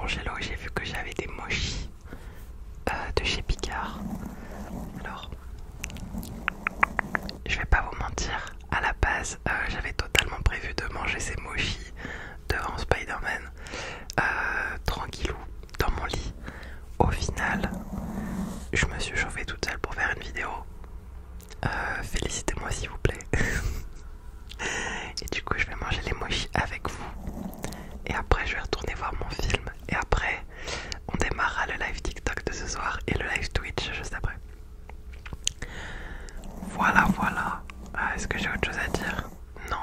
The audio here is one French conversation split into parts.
congélo, j'ai vu que j'avais des mochis de chez Picard. Alors, je vais pas vous mentir, à la base, j'avais totalement prévu de manger ces mochis devant Spider-Man, tranquillou, dans mon lit. Au final, je me suis chauffée toute seule pour faire une vidéo. Félicitez-moi s'il vous plaît. Et du coup, je vais manger les mochis avec vous. Et après, je vais retourner voir mon film. Et après, on démarrera le live TikTok de ce soir et le live Twitch juste après. Voilà, voilà. Est-ce que j'ai autre chose à dire? Non.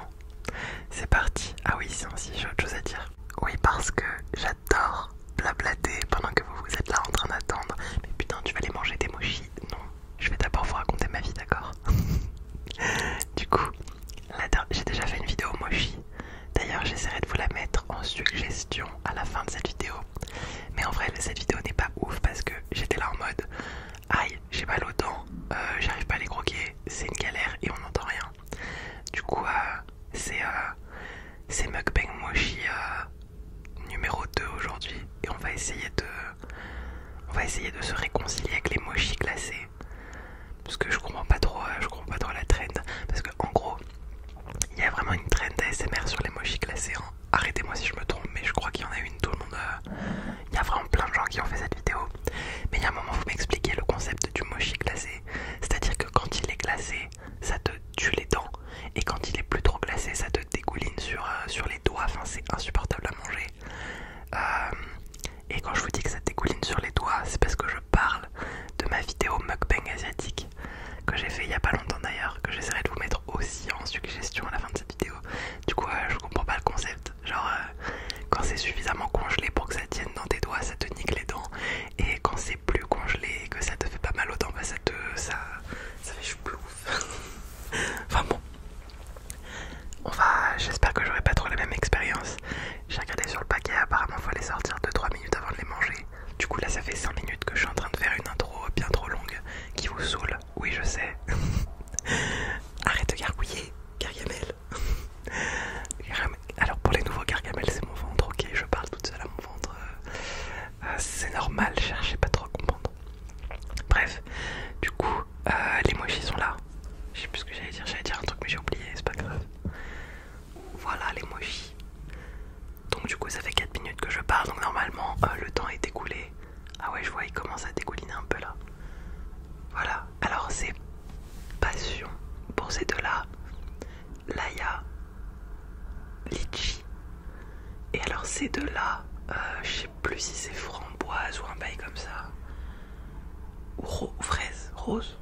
C'est parti. Ah oui, si, j'ai autre chose à dire. Oui, parce que j'adore blablater pendant que vous êtes là en train d'attendre. Mais putain, tu vas aller manger des mochis? Non. Je vais d'abord vous raconter ma vie, d'accord? Du coup, j'ai déjà fait une vidéo mochi. D'ailleurs, j'essaierai de vous la mettre en suggestion à la fin de cette vidéo. Mais en vrai, cette vidéo n'est pas ouf parce que j'étais là en mode aïe, j'ai mal aux dents, j'arrive pas à les croquer, c'est une galère et on n'entend rien. Du coup, c'est Mukbang Mochi numéro 2 aujourd'hui. Et on va essayer de se réconcilier avec les mochis glacés. Parce que je comprends pas trop la trend. Parce que en gros, il y a vraiment une trend ASMR sur les mochis glacés. Hein. Arrêtez-moi si je me trompe, mais je crois qu'il y en a une, tout le monde. Il y a vraiment plein de gens qui ont fait cette vidéo. Mais il y a un moment, vous m'expliquez le concept du mochi glacé. C'est-à-dire que quand il est glacé, ça te tue les dents. Et quand il est plus trop glacé, ça te dégouline sur les doigts. Enfin, c'est insupportable à manger. Et quand je vous dis que ça te dégouline sur les doigts, c'est parce que je parle de ma vidéo mukbang asiatique que j'ai fait il y a pas longtemps d'ailleurs, que j'essaierai de vous mettre aussi en suggestion à la fin de cette vidéo. Du coup, je comprends pas le concept. Genre, quand c'est suffisamment congelé pour que ça tienne dans tes doigts, ça te nique les dents. Et quand c'est plus congelé et que ça te fait pas mal aux dents, bah ça fait chplouf. Enfin bon. J'espère que j'aurai pas trop la même expérience. J'ai regardé sur le paquet, apparemment faut les sortir 2-3 minutes avant de les manger. Du coup là ça fait 5 minutes que je suis en train de faire une intro bien trop longue qui vous saoule. Oui je sais. Arrête de gargouiller, Gargamel. Alors pour les nouveaux, Gargamel c'est mon ventre, ok, je parle toute seule à mon ventre. C'est normal, cherchez pas trop à comprendre. Bref, du coup, les mochis sont là. Je sais plus ce que j'allais dire un truc mais j'ai oublié, c'est pas grave. Voilà les mochis. Donc du coup ça fait 4 minutes que je parle, donc normalement le temps est écoulé. Ah ouais je vois il commence à dégouliner un peu là. Voilà, alors c'est passion pour ces deux là. Là il y a litchi. Et alors ces deux là, je sais plus si c'est framboise ou un bail comme ça. Ou fraise, rose.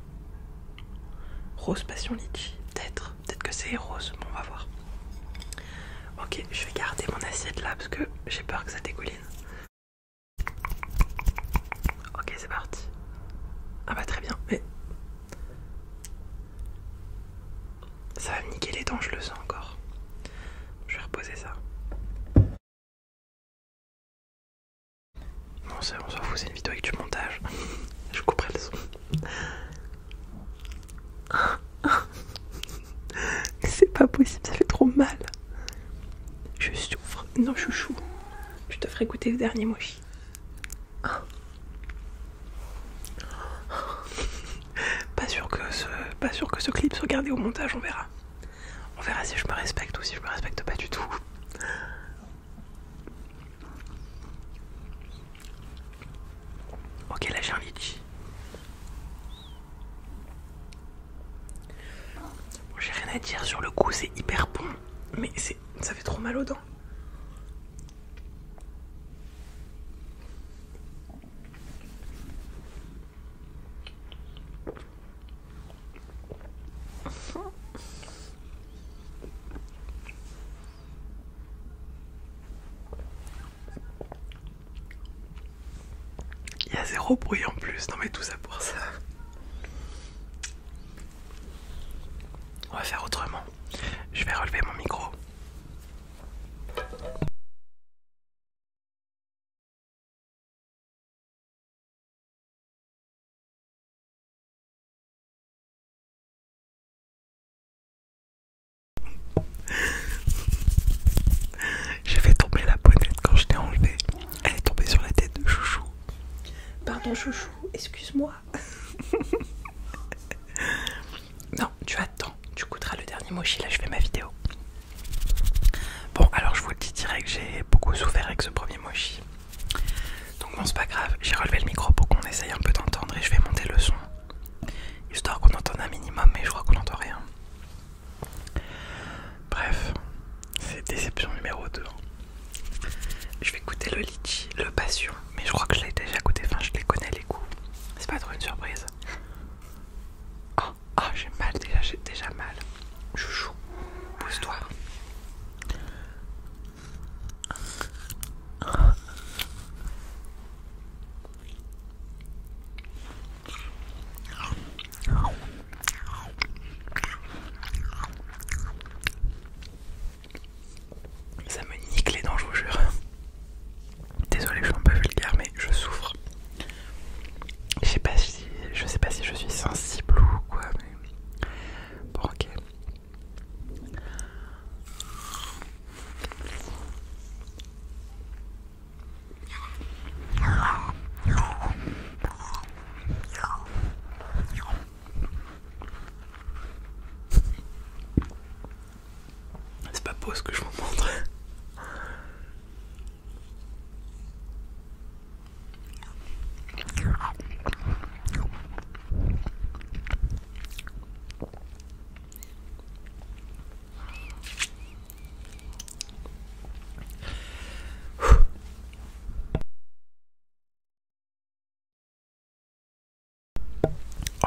Rose passion litchi, peut-être que c'est rose, bon on va voir. Ok, je vais garder mon assiette là parce que j'ai peur que ça dégouline. Ok, c'est parti. Ah bah très bien, mais ça va me niquer les dents, je le sens encore. Je vais reposer ça. Bon, on s'en fout, c'est une vidéo avec du montage. Je couperai le son. C'est pas possible, ça fait trop mal. Je souffre. Non, chouchou. Je te ferai goûter le dernier mochi. Pas sûr que ce clip soit gardé au montage, on verra. On verra si je me respecte ou si je me respecte pas du tout. Ok, là j'ai un litchi. Bon, j'ai rien à dire sur le goût, c'est hyper bon. Mais ça fait trop mal aux dents. Il y a zéro bruit en plus, non mais tout ça pour ça. On va faire autrement. Je vais relever mon micro. J'ai fait tomber la bonnette quand je l'ai enlevée. Elle est tombée sur pardon chouchou, excuse-moi. Non, tu attends, tu goûteras le dernier mochi, là je fais ma vidéo. Bon, alors je vous le dis direct, j'ai beaucoup souffert avec ce premier mochi. Donc bon, c'est pas grave, j'ai relevé le micro pour qu'on essaye un peu d'entendre et je vais monter le son. Histoire qu'on entende un minimum, mais je crois qu'on n'entend rien. Bref, c'est déception numéro 2. Je vais goûter le litchi, le passion, mais je crois que je l'ai déjà goûté, enfin je les connais les goûts. C'est pas trop une surprise. Oh, j'ai mal déjà, j'ai déjà mal. Chouchou, pousse-toi. Ça me nique les dents, je vous jure. Désolée, je suis un peu vulgaire, mais je souffre. Je sais pas si je suis sensible ou quoi, mais bon, ok. C'est pas beau ce que je vous montre.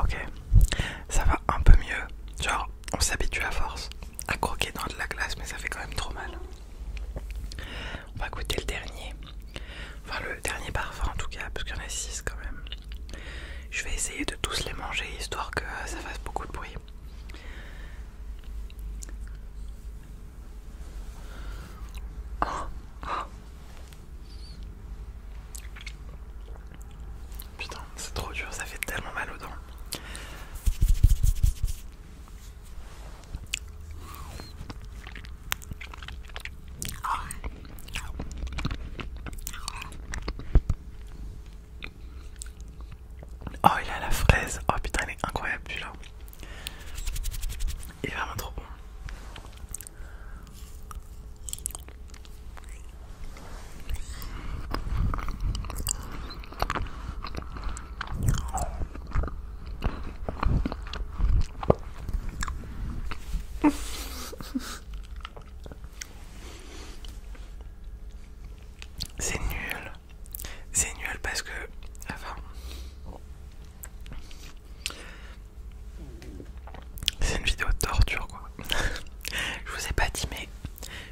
Ok, ça va un peu mieux. Genre, on s'habitue à force à croquer dans de la glace, mais ça fait quand même trop mal. On va goûter le dernier. Enfin, le dernier parfum en tout cas, parce qu'il y en a 6 quand même. Je vais essayer de tous les manger, histoire que ça fasse beaucoup de bruit. Putain, c'est trop dur, ça fait tellement mal aux dents. Oh, il a la fraise. Oh putain, il est incroyable celui-là. Il est vraiment trop bon. C'est nul. C'est nul parce que... Enfin... C'est une vidéo de torture quoi. Je vous ai pas dit mais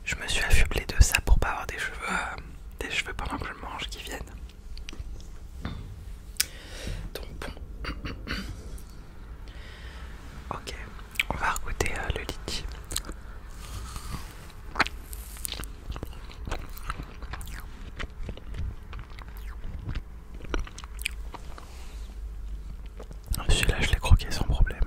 je me suis affublé de ça pour pas avoir des cheveux pendant que je mange qui viennent. Donc bon. Ok, on va regoûter le litchi. Celui-là je l'ai croqué sans problème.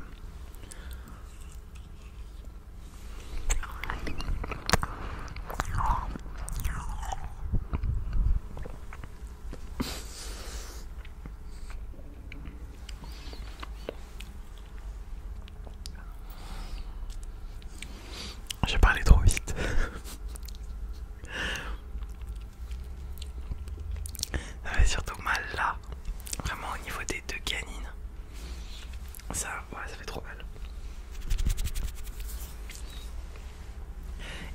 J'ai parlé trop vite. Ça fait surtout mal là. Vraiment au niveau des deux canines. Ça, ouais, ça fait trop mal.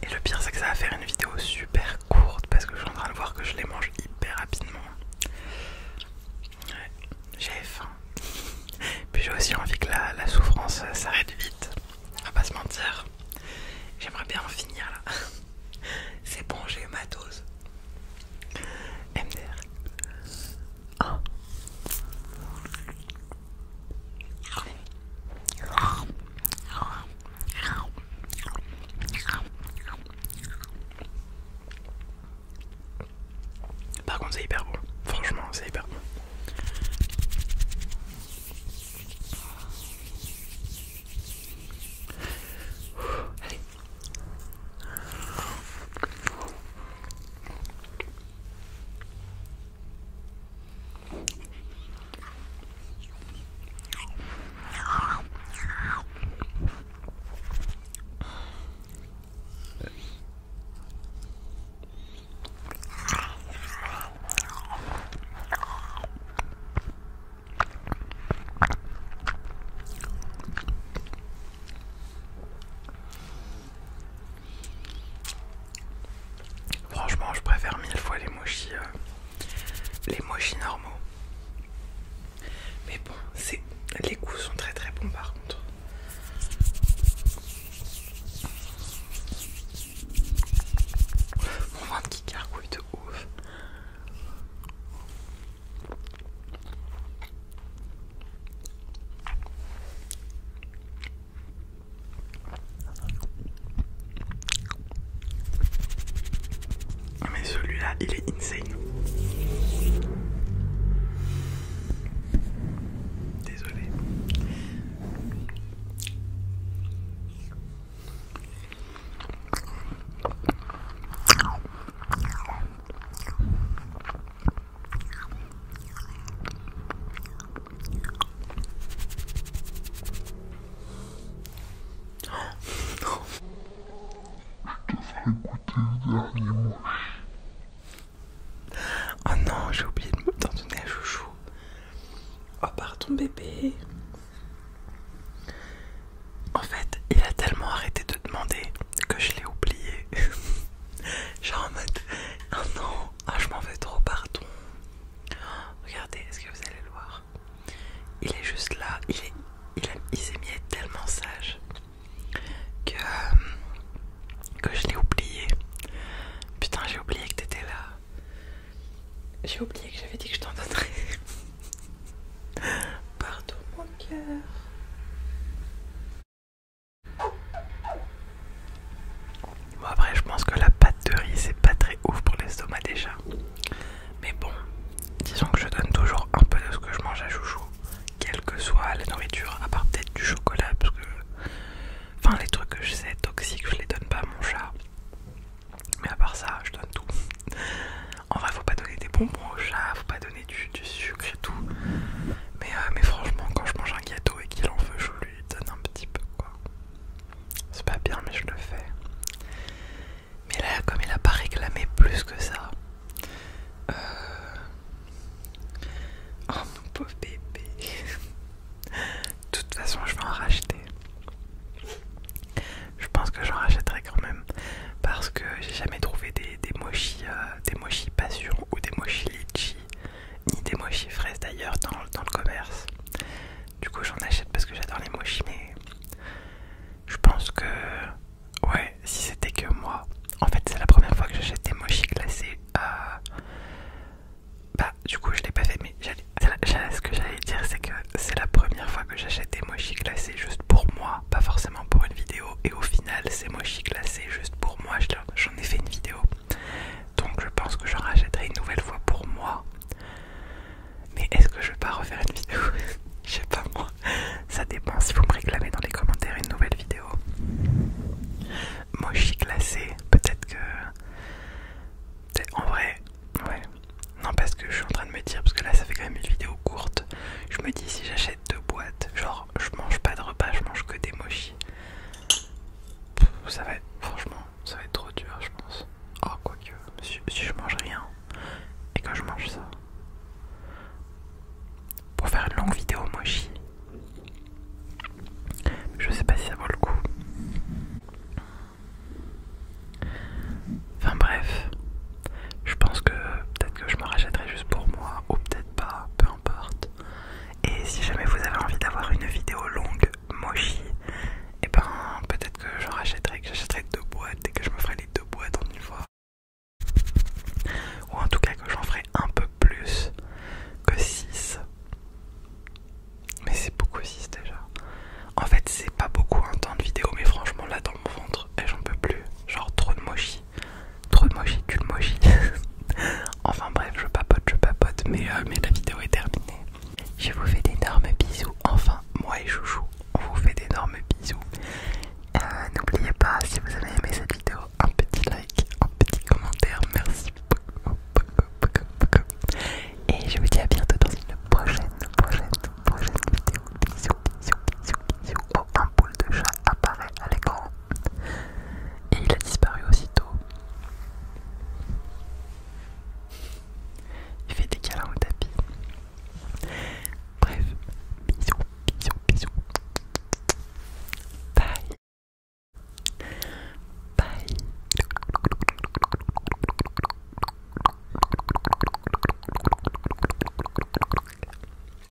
Et le pire c'est que ça va faire une vidéo super courte parce que je suis en train de voir que je les mange hyper rapidement. Ouais, j'ai faim. Puis j'ai aussi envie que la souffrance s'arrête vite. On va pas se mentir. J'aimerais bien en finir là. C'est bon, j'ai eu ma dose. MDR. Oh. Par contre, c'est hyper bon. Franchement, c'est hyper bon. Allez. les mochis normaux. Mais bon, les goûts sont très très bons par contre. Mon ventre qui gargouille de ouf. Mais celui-là, il est insane. Désolé. Oh non, j'ai oublié de me donner à chouchou. Oh pardon bébé. En fait, il a tellement arrêté de demander que je l'ai oublié. Genre en mode, oh non, ah, je m'en vais trop, pardon. Regardez, est-ce que vous allez le voir? Il est juste là, il s'est mis à être tellement sage que je l'ai oublié. Putain, j'ai oublié que t'étais là. J'ai oublié que j'avais dit que je t'en donnerais. Pardon mon cœur. Bon après je pense que la pâte de riz c'est pas très ouf pour l'estomac déjà. Mais bon, disons que je donne toujours un peu de ce que je mange à chouchou. Quelle que soit la nourriture, à part peut-être du chocolat parce que... Enfin les trucs que je sais toxiques je les donne pas à mon chat. Mais à part ça je donne tout. En vrai faut pas donner des bonbons au chat, faut pas donner du sucre et tout. Mais franchement quand je mange un gâteau et qu'il en veut je lui donne un petit peu quoi. C'est pas bien mais je le fais. Mais là comme il a pas réclamé plus que ça. Oh mon pauvre bébé. De toute façon je vais en racheter. Je pense que j'en rachèterai quand même. Parce que j'ai jamais trouvé des mochis passion ou des mochis litchi. Ni des mochis fraises d'ailleurs dans le commerce. Du coup j'en achète parce que j'adore les mochis. Mais je pense que... Ouais, si c'était que moi. En fait c'est la première fois que j'achète des mochis glacés. Bah du coup je l'ai pas fait mais ce que j'allais dire c'est que c'est la première fois que j'achète des mochis glacés juste pour moi, pas forcément pour une vidéo, et au final ces mochis glacés juste pour moi j'en ai fait une vidéo, donc je pense que j'en rachèterai une nouvelle fois pour moi. Mais est-ce que je vais pas refaire une vidéo? Je sais pas moi, ça dépend si vous me réclamez dans les commentaires une nouvelle vidéo. Mochis glacés, peut-être que... En vrai, ouais. Non parce que je suis en train de me dire, parce que là ça fait quand même une vidéo courte, je me dis si j'achète 2 boîtes, genre je mange pas de repas, je mange que des mochis. Ça va être, franchement, ça va être trop dur je pense. Oh quoique, si je mange rien et que je mange ça. Pour faire une longue vidéo mochi, je sais pas si ça vaut le coup. Enfin bref. Je pense que peut-être que je me rachèterai juste pour moi ou peut-être pas, peu importe. Et si jamais vous avez envie d'avoir une vidéo longue mochi, et ben peut-être que j'en rachèterai, que j'achèterai 2 boîtes et que je me ferai les 2 boîtes en une fois. Ou en tout cas que j'en ferai un peu plus que 6. Mais c'est beaucoup 6 déjà. En fait c'est pas beaucoup un temps de vidéo mais franchement là dans mon ventre et j'en peux plus. Genre trop de mochi. Trop de mochi, tu le mochi. Enfin bref, je papote, mais